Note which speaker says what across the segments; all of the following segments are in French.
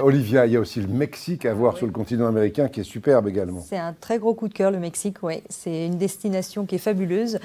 Speaker 1: Olivia, il y a aussi le Mexique à voir sur le continent américain qui est superbe également.
Speaker 2: C'est un très gros coup de cœur, le Mexique, oui. C'est une destination qui est fabuleuse,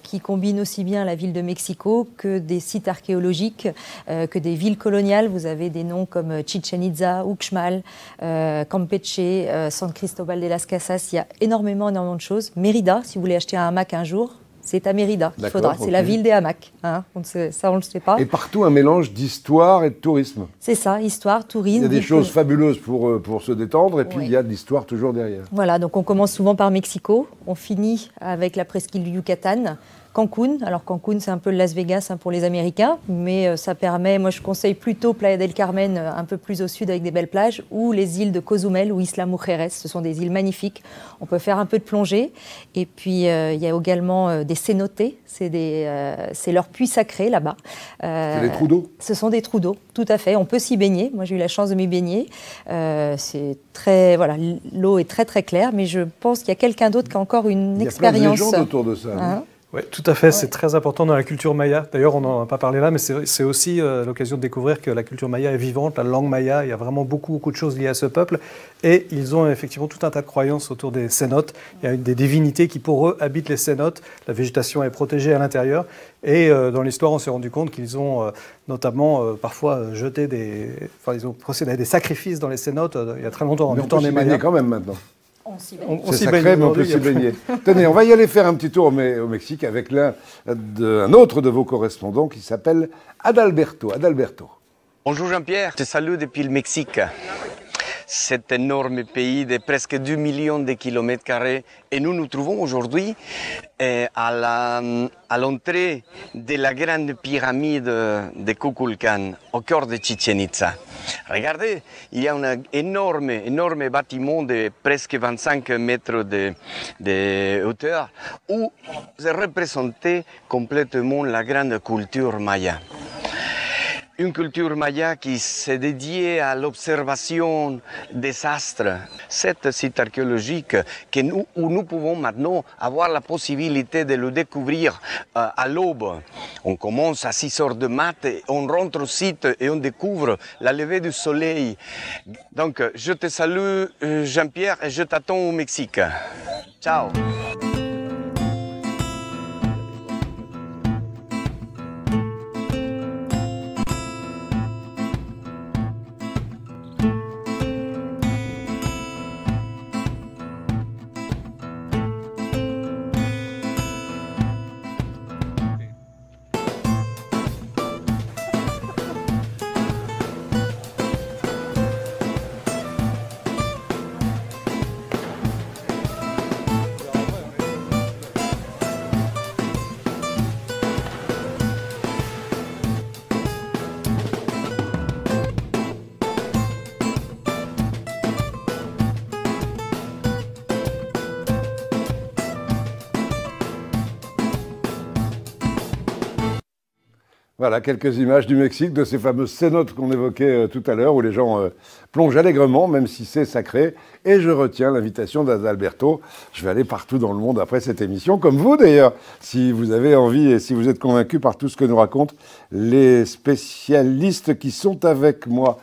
Speaker 2: qui combine aussi bien la ville de Mexico que des sites archéologiques, que des villes coloniales. Vous avez des noms comme Chichen Itza, Uxmal, Campeche, San Cristobal de las Casas. Il y a énormément de choses. Mérida, si vous voulez acheter un hamac un jour, c'est à Mérida qu'il faudra. C'est la ville des hamacs. Hein. Ça, on ne le sait pas.
Speaker 1: Et partout, un mélange d'histoire et de tourisme.
Speaker 2: C'est ça, histoire, tourisme.
Speaker 1: Il y a des choses fabuleuses pour se détendre, et puis il y a de l'histoire toujours derrière.
Speaker 2: Voilà, donc on commence souvent par Mexico, on finit avec la presqu'île du Yucatan, Cancun. Alors Cancun, c'est un peu le Las Vegas pour les Américains, mais ça permet, moi je conseille plutôt Playa del Carmen, un peu plus au sud avec des belles plages, ou les îles de Cozumel ou Isla Mujeres. Ce sont des îles magnifiques. On peut faire un peu de plongée. Et puis il y a également des cénotes, c'est leur puits sacré là-bas.
Speaker 1: C'est des trous d'eau? Ce
Speaker 2: sont des trous d'eau, tout à fait. On peut s'y baigner. Moi j'ai eu la chance de m'y baigner. C'est très, voilà, l'eau est très très claire, mais je pense qu'il y a quelqu'un d'autre qui a encore une expérience.
Speaker 1: Il y a plein de légendes autour de ça.
Speaker 2: Hein?
Speaker 3: Oui, tout à fait, c'est très important dans la culture maya. D'ailleurs, on n'en a pas parlé là, mais c'est aussi l'occasion de découvrir que la culture maya est vivante, la langue maya, il y a vraiment beaucoup de choses liées à ce peuple. Et ils ont effectivement tout un tas de croyances autour des cénotes. Il y a des divinités qui, pour eux, habitent les cénotes. La végétation est protégée à l'intérieur. Et dans l'histoire, on s'est rendu compte qu'ils ont notamment parfois jeté ils ont procédé à des sacrifices dans les cénotes il y a très longtemps.
Speaker 1: Mais on peut s'y baigner quand même maintenant.
Speaker 2: On
Speaker 1: s'y baigne, mais on peut s'y baigner. Tenez, on va y aller faire un petit tour au Mexique avec un autre de vos correspondants qui s'appelle Adalberto. Adalberto.
Speaker 4: Bonjour Jean-Pierre, je te salue depuis le Mexique. Cet énorme pays de presque 2 millions de kilomètres carrés. Et nous nous trouvons aujourd'hui à l'entrée de la grande pyramide de Kukulcán, au cœur de Chichen Itza. Regardez, il y a un énorme bâtiment de presque 25 mètres de hauteur où est représentée complètement la grande culture maya. Une culture maya qui s'est dédiée à l'observation des astres. C'est un site archéologique où nous pouvons maintenant avoir la possibilité de le découvrir à l'aube. On commence à 6 heures de mat, on rentre au site et on découvre la levée du soleil. Donc je te salue Jean-Pierre et je t'attends au Mexique. Ciao.
Speaker 1: Voilà, quelques images du Mexique, de ces fameuses cénotes qu'on évoquait tout à l'heure, où les gens plongent allègrement, même si c'est sacré. Et je retiens l'invitation d'Adalberto. Je vais aller partout dans le monde après cette émission, comme vous d'ailleurs, si vous avez envie et si vous êtes convaincus par tout ce que nous racontent les spécialistes qui sont avec moi.